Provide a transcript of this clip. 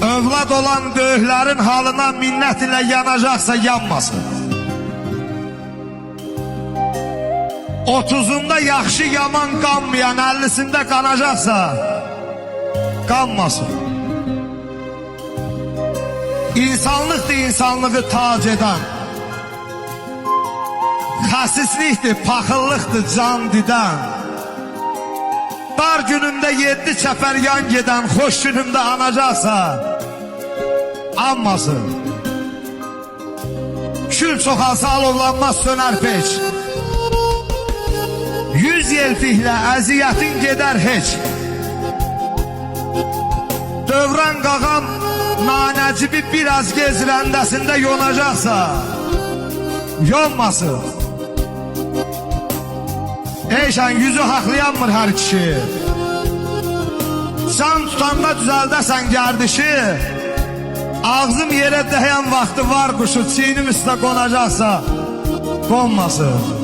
Övlad olan böyüklərin halına minnət ilə yanacaqsa yanmasın. 30'unda yaxşı yaman qanmayan 50'sində qanacaqsa qanmasın. İnsanlıqdır insanlığı tac edən, xəsislikdir, paxıllıqdır can didən. Dar günümdə 7 çəpər yan gedən, xoş günümdə anacaqsa anmasın. Kül çoxalsa alovlanmaz sönər peç. 100 yelfiklə əziyyətin gedər heç. Dövran qağam nanəcibi biraz gezirəndəsində yonacaqsa yonmasın. Eyşən yüzü haqlayanmır hər kişi. Can tutanda düzəldəsən gərdişi. Ağzım yerə dəyən vaxtı var quşu, çiynim üstə qonacaqsa qonmasın.